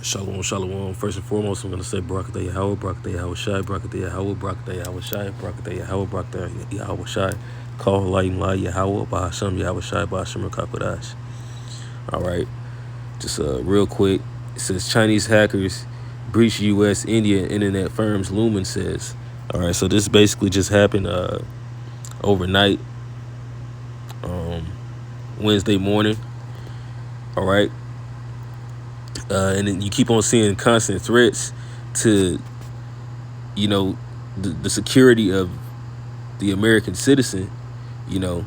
Shalom, shalom. First and foremost, I'm going to say Barakatah Yahweh, Barakatah Yahweh Shai, Barakatah Yahweh, Barakatah Yahweh Shai, Barakatah Yahweh, Barakatah Yahweh Shai. Call Light La Yahweh, Bahasham Yahweh Shai, Bahasham Rakakwadash. All right, just real quick. It says Chinese hackers breach U.S. India internet firms, Lumen says. All right, so this basically just happened overnight, Wednesday morning. All right, and then you keep on seeing constant threats to, you know, the security of the American citizen, you know,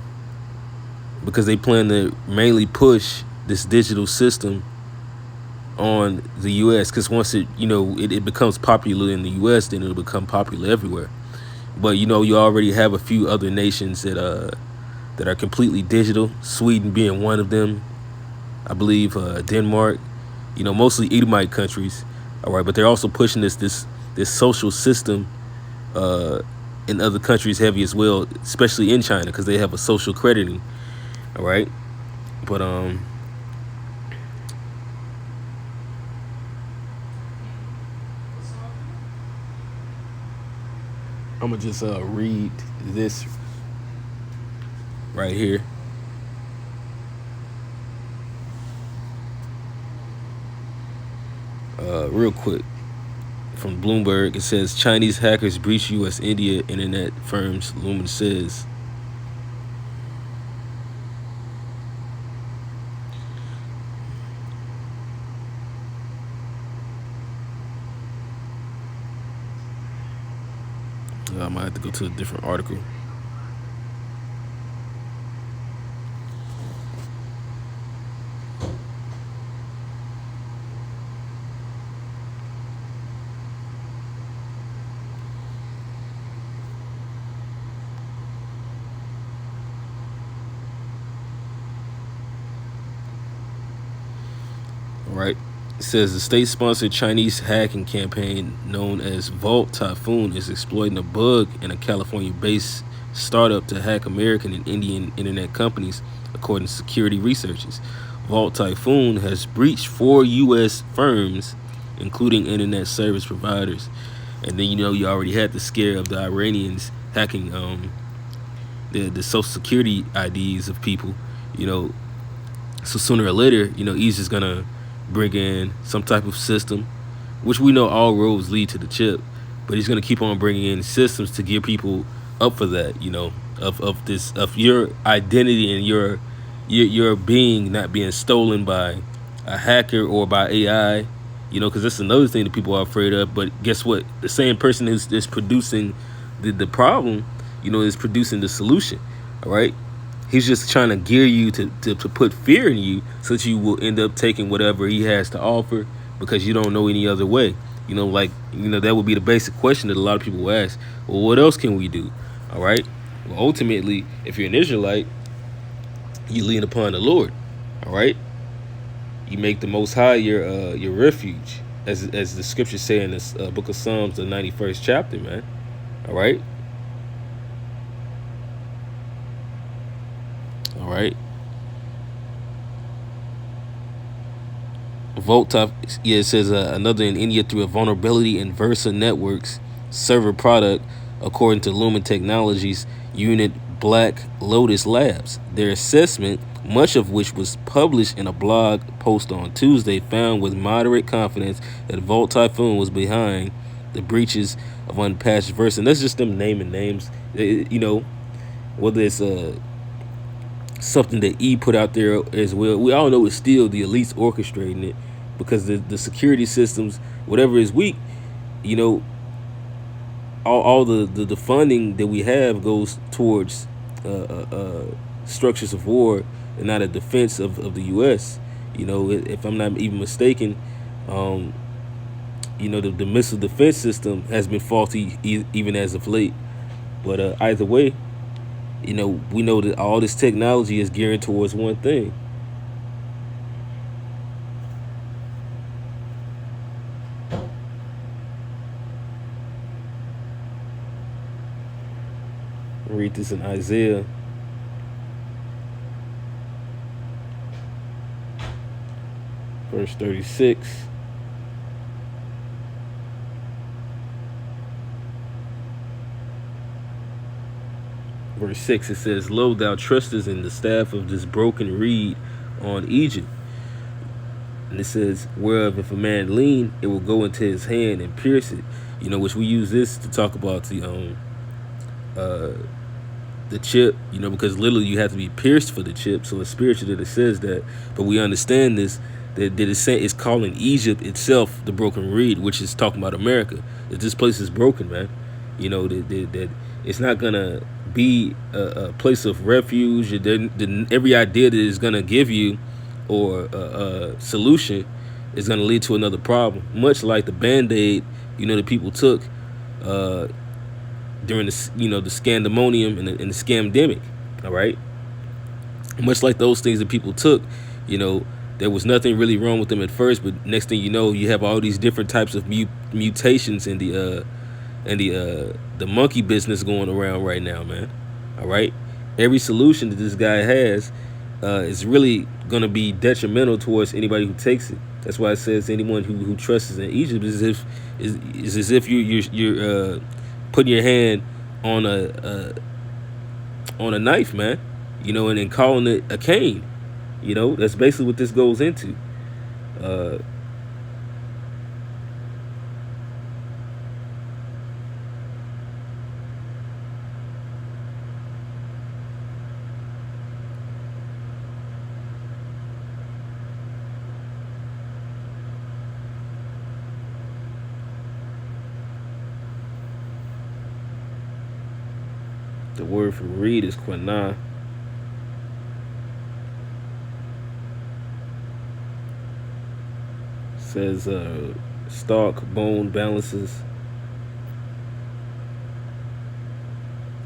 because they plan to mainly push this digital system on the U.S. Because once it becomes popular in the U.S., then it'll become popular everywhere. But you already have a few other nations that are completely digital. Sweden being one of them, I believe. Denmark, mostly Edomite countries. All right, but they're also pushing this social system in other countries heavy as well, especially in China, because they have a social crediting. All right, but I'm gonna just read this right here. Real quick, from Bloomberg, it says Chinese hackers breach U.S. India internet firms, Lumen says. I might have to go to a different article. All right. It says the state-sponsored Chinese hacking campaign known as Vault Typhoon is exploiting a bug in a California-based startup to hack American and Indian internet companies, according to security researchers. Vault Typhoon has breached 4 U.S. firms, including internet service providers. And then you already had the scare of the Iranians hacking the social security IDs of people. So sooner or later, he's just gonna bring in some type of system, which we know all roads lead to the chip, but he's gonna keep on bringing in systems to gear people up for that, of your identity and your being not being stolen by a hacker or by AI, because that's another thing that people are afraid of. But guess what? The same person is producing the problem, is producing the solution. All right. He's just trying to gear you to put fear in you so that you will end up taking whatever he has to offer because you don't know any other way. That would be the basic question that a lot of people will ask. Well, what else can we do? All right. Well, ultimately, if you're an Israelite, you lean upon the Lord. All right. You make the Most High your refuge, as the scriptures say in this book of Psalms, the 91st chapter, man. All right. All right. Volta, it says another in India through a vulnerability in Versa Networks server product, according to Lumen Technologies unit Black Lotus Labs. Their assessment, much of which was published in a blog post on Tuesday, found with moderate confidence that Vault Typhoon was behind the breaches of unpatched Versa. And that's just them naming names. Whether it's something that E put out there as well. We all know it's still the elites orchestrating it, because the security systems, whatever is weak, all the funding that we have goes towards structures of war and not a defense of the U.S. If I'm not even mistaken, the missile defense system has been faulty even as of late. But either way, we know that all this technology is gearing towards one thing. Read this in Isaiah. Verse 36. verse 6, it says, Lo, thou trustest in the staff of this broken reed on Egypt. And it says, whereof if a man lean, it will go into his hand and pierce it. Which we use this to talk about the chip, because literally you have to be pierced for the chip. So it's spiritual that it says that. But we understand this, that it's calling Egypt itself the broken reed, which is talking about America. That this place is broken, man. That it's not going to be a place of refuge. Every idea that is going to give you or a solution is going to lead to another problem. Much like the Band-Aid, that people took during the scandemonium and the scamdemic. All right. Much like those things that people took, there was nothing really wrong with them at first, but next thing you know, you have all these different types of mutations in the monkey business going around right now, man. All right. Every solution that this guy has is really going to be detrimental towards anybody who takes it. That's why it says anyone who trusts in Egypt is as if you're putting your hand on a knife, man. And then calling it a cane. That's basically what this goes into. The word for reed is quanah. Says stalk, bone, balances.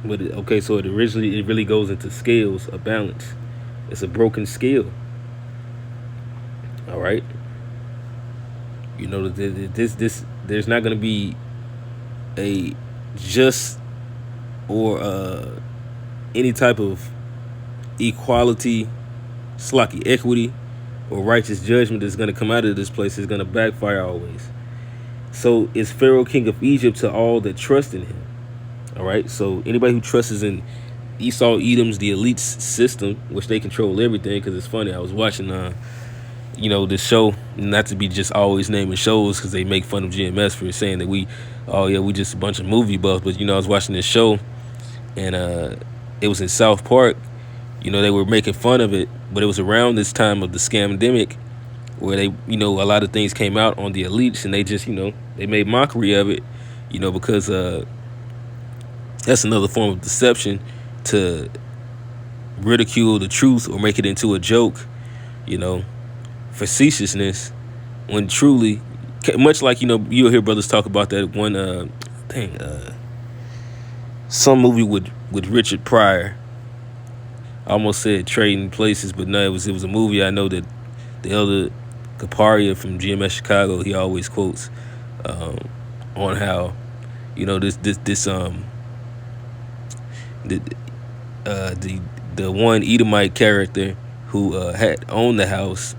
But so it really goes into scales, a balance. It's a broken scale. All right. There's not going to be a just or any type of equality, equity, or righteous judgment that's going to come out of this place is going to backfire always. So is Pharaoh king of Egypt to all that trust in him. All right. So anybody who trusts in Esau, Edom's, the elite system, which they control everything. Because it's funny, I was watching this show, not to be just always naming shows because they make fun of GMS for saying that we just a bunch of movie buffs. But I was watching this show, and it was in South Park. They were making fun of it, but it was around this time of the scamdemic where they, a lot of things came out on the elites, and they just, they made mockery of it, because that's another form of deception, to ridicule the truth or make it into a joke, facetiousness, when truly, much like, you'll hear brothers talk about that one some movie with Richard Pryor. I almost said Trading Places, but no, it was a movie I know that the elder Kaparia from GMS Chicago, he always quotes on how the one Edomite character who had owned the house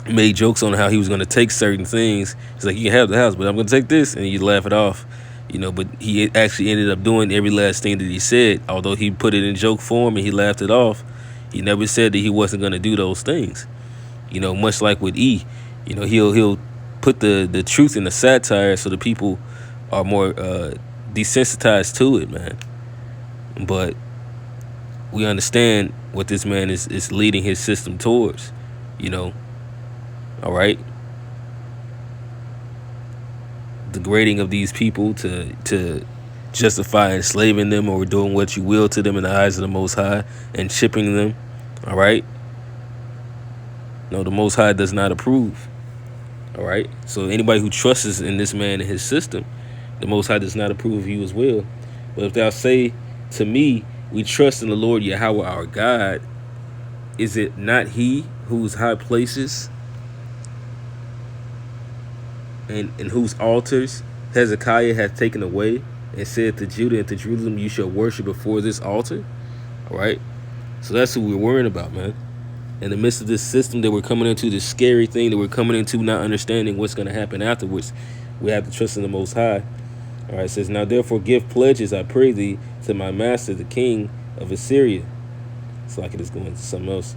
made jokes on how he was going to take certain things. He's like, you can have the house, but I'm going to take this, and you laugh it off. But he actually ended up doing every last thing that he said. Although he put it in joke form and he laughed it off, he never said that he wasn't going to do those things. Much like with E, he'll put the truth in the satire so the people are more desensitized to it, man. But we understand what this man is leading his system towards, all right? Degrading of these people to justify enslaving them or doing what you will to them in the eyes of the Most High and shipping them, all right? No, the Most High does not approve, all right? So anybody who trusts in this man and his system, the Most High does not approve of you as well. But if thou say to me, we trust in the Lord Yahweh our God, is it not he whose high places and whose altars Hezekiah hath taken away, and said to Judah and to Jerusalem, you shall worship before this altar? All right. So that's who we're worrying about, man. In the midst of this system that we're coming into, this scary thing that we're coming into, not understanding what's going to happen afterwards, we have to trust in the Most High. All right, it says, now therefore give pledges, I pray thee, to my master, the king of Assyria. It's like it is going to something else.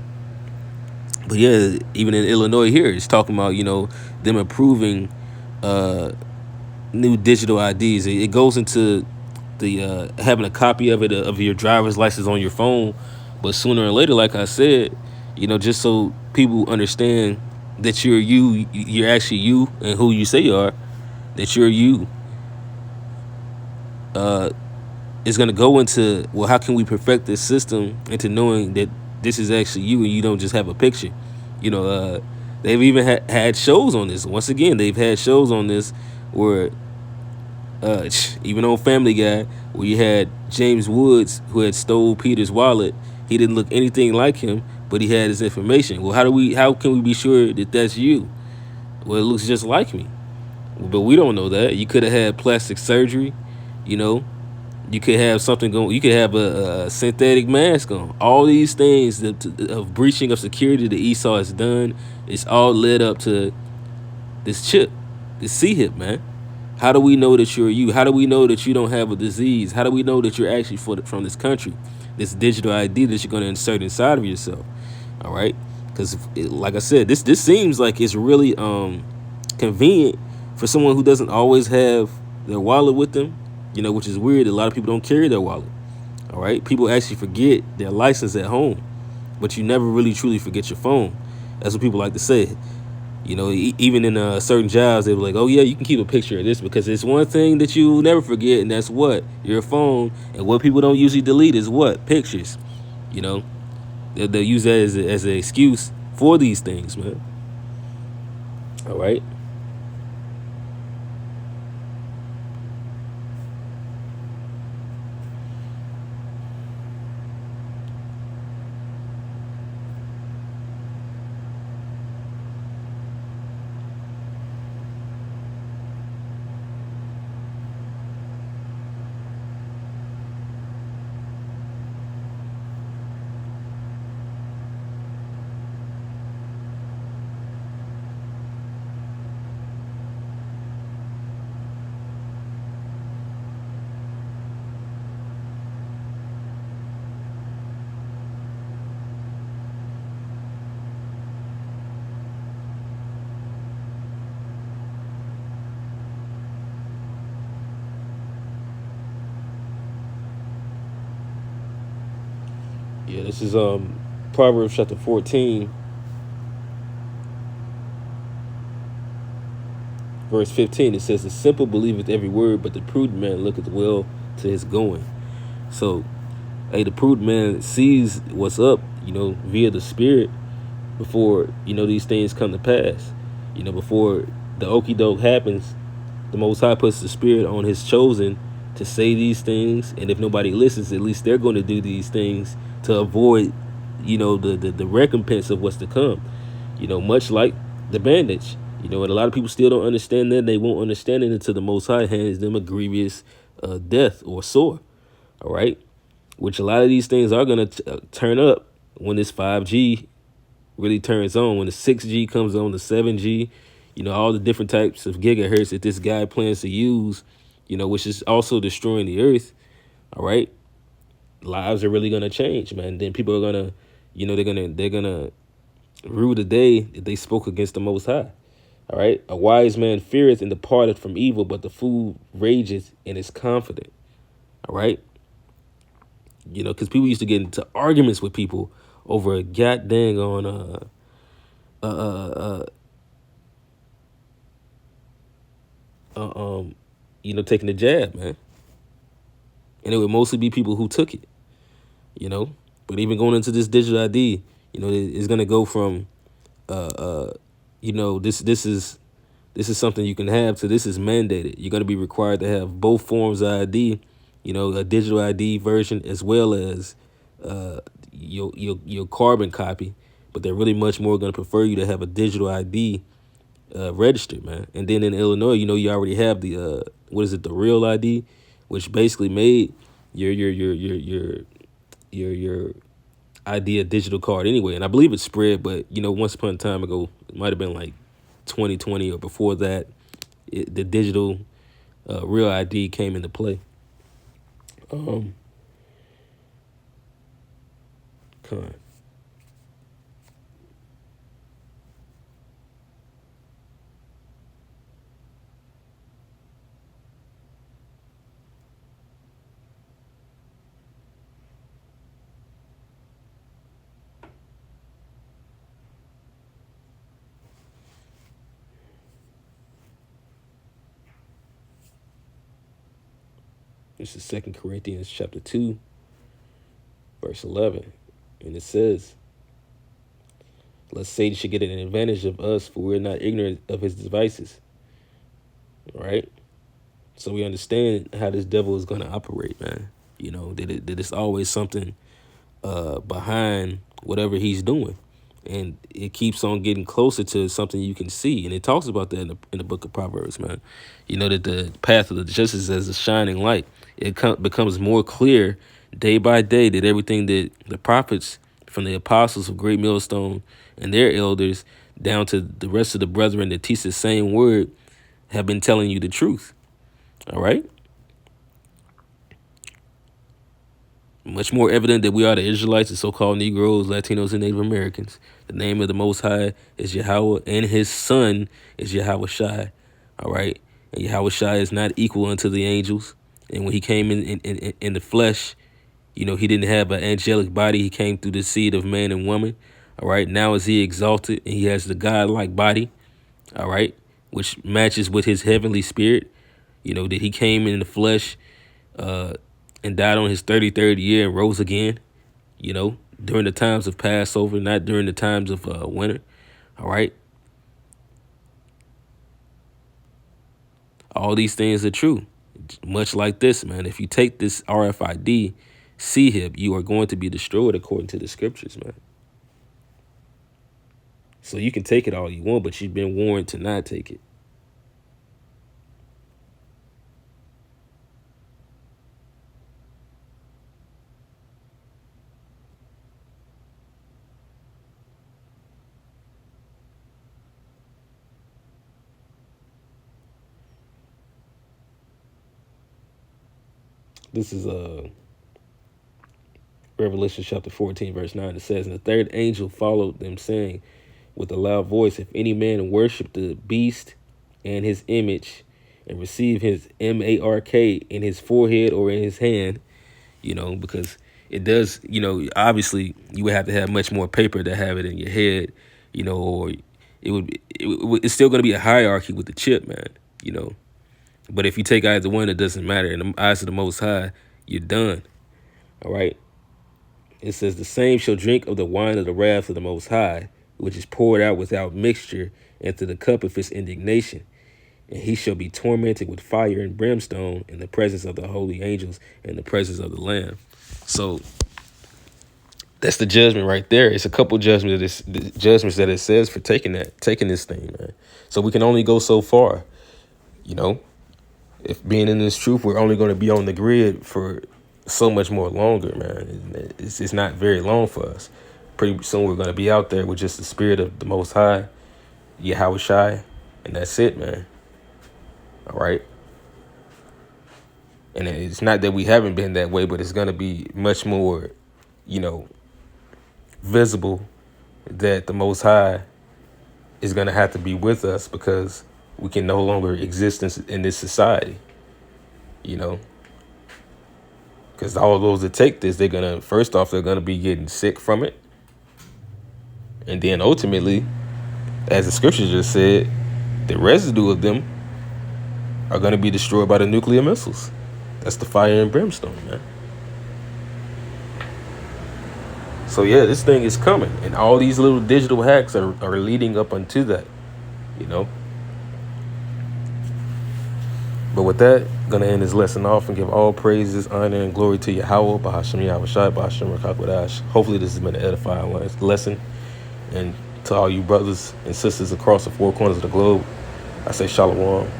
But yeah, even in Illinois here, it's talking about, them approving new digital IDs. It goes into the having a copy of it of your driver's license on your phone, but sooner or later, like I said, just so people understand that you're actually you and who you say you are, that you're you. Is going to go into, well, how can we perfect this system into knowing that this is actually you and you don't just have a picture. You know, they've even had shows on this. Once again, they've had shows on this where even on Family Guy, where you had James Woods who had stole Peter's wallet. He didn't look anything like him, but he had his information. Well, how can we be sure that that's you? Well, it looks just like me, but we don't know that. You could have had plastic surgery, you know. You could have something going. You could have a synthetic mask on. All these things of breaching of security that Esau has done, it's all led up to this chip, this C-hip, man. How do we know that you're you? How do we know that you don't have a disease? How do we know that you're actually from this country? This digital ID that you're going to insert inside of yourself. All right, because like I said, this seems like it's really convenient for someone who doesn't always have their wallet with them. Which is weird. A lot of people don't carry their wallet. All right, people actually forget their license at home, but you never really truly forget your phone. That's what people like to say. Even in certain jobs, they were like, "Oh yeah, you can keep a picture of this because it's one thing that you will never forget, and that's what your phone." And what people don't usually delete is what pictures. You know, they'll use that as an excuse for these things, man. All right. Yeah, this is Proverbs chapter 14, verse 15. It says, "The simple believeth every word, but the prudent man looketh well to his going." So, hey, the prudent man sees what's up, via the spirit before these things come to pass. Before the okie doke happens, the Most High puts the spirit on His chosen to say these things, and if nobody listens, at least they're going to do these things to avoid, the recompense of what's to come. Much like the bandage. And a lot of people still don't understand that. They won't understand it until the Most High hands them a grievous death or sore. All right, which a lot of these things are going to turn up when this 5G really turns on, when the 6G comes on, the 7G, all the different types of gigahertz that this guy plans to use, which is also destroying the earth. All right, lives are really gonna change, man. Then people are gonna, they're gonna rue the day that they spoke against the Most High. All right, a wise man feareth and departeth from evil, but the fool rageth and is confident. All right, because people used to get into arguments with people over a god dang on taking the jab, man. And it would mostly be people who took it, But even going into this digital ID, it's gonna go from, this is something you can have to this is mandated. You're gonna be required to have both forms of ID, a digital ID version as well as your carbon copy. But they're really much more gonna prefer you to have a digital ID registered, man. And then in Illinois, you already have the the real ID, which basically made your ID a digital card anyway. And I believe it's spread, but once upon a time ago, it might have been like 2020 or before that, the digital Real ID came into play. Con. This is 2 Corinthians chapter 2, verse 11. And it says, lest Satan should get an advantage of us, for we're not ignorant of his devices. Right? So we understand how this devil is going to operate, man. You know, that it's always something behind whatever he's doing. And it keeps on getting closer to something you can see. And it talks about that in the book of Proverbs, man. You know, that the path of the justice as a shining light. It becomes more clear day by day that everything that the prophets from the apostles of Great Millstone and their elders down to the rest of the brethren that teach the same word have been telling you the truth. All right? Much more evident that we are the Israelites, the so-called Negroes, Latinos, and Native Americans. The name of the Most High is Yahweh, and his son is Yahweh Shai. All right? And Yahweh Shai is not equal unto the angels. And when he came in the flesh, you know, he didn't have an angelic body. He came through the seed of man and woman. All right? Now is he exalted, and he has the God-like body. All right? Which matches with his heavenly spirit. You know, that he came in the flesh, and died on his 33rd year and rose again, you know, during the times of Passover, not during the times of winter. All right. All these things are true. Much like this, man. If you take this RFID CHIP, you are going to be destroyed according to the scriptures, man. So you can take it all you want, but you've been warned to not take it. This is Revelation chapter 14, verse 9. It says, and the third angel followed them, saying with a loud voice, if any man worship the beast and his image and receive his mark in his forehead or in his hand, you know, because it does, you know, obviously you would have to have much more paper to have it in your head, you know, or it's still going to be a hierarchy with the chip, man, you know. But if you take either one, it doesn't matter. In the eyes of the Most High, you're done. All right. It says, the same shall drink of the wine of the wrath of the Most High, which is poured out without mixture into the cup of his indignation. And he shall be tormented with fire and brimstone in the presence of the holy angels and the presence of the Lamb. So that's the judgment right there. It's a couple judgments that it says for taking this thing, man. So we can only go so far, you know. If being in this truth, we're only going to be on the grid for so much more longer, man. It's not very long for us. Pretty soon we're going to be out there with just the spirit of the Most High, Yahweh Shai, and that's it, man. All right. And it's not that we haven't been that way, but it's going to be much more, you know, visible that the Most High is going to have to be with us, because we can no longer exist in this society, you know, because all those that take this, they're going to be getting sick from it. And then ultimately, as the scripture just said, the residue of them are going to be destroyed by the nuclear missiles. That's the fire and brimstone, man. So yeah, this thing is coming, and all these little digital hacks are leading up unto that, you know. But with that, I'm going to end this lesson off and give all praises, honor, and glory to Yahweh, Bahashem Yahweh Shai, Bahashem Rakakwadash. Hopefully this has been an edifying lesson. And to all you brothers and sisters across the four corners of the globe, I say Shalom,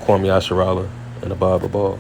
Kwame Asherallah, and Abba Babal.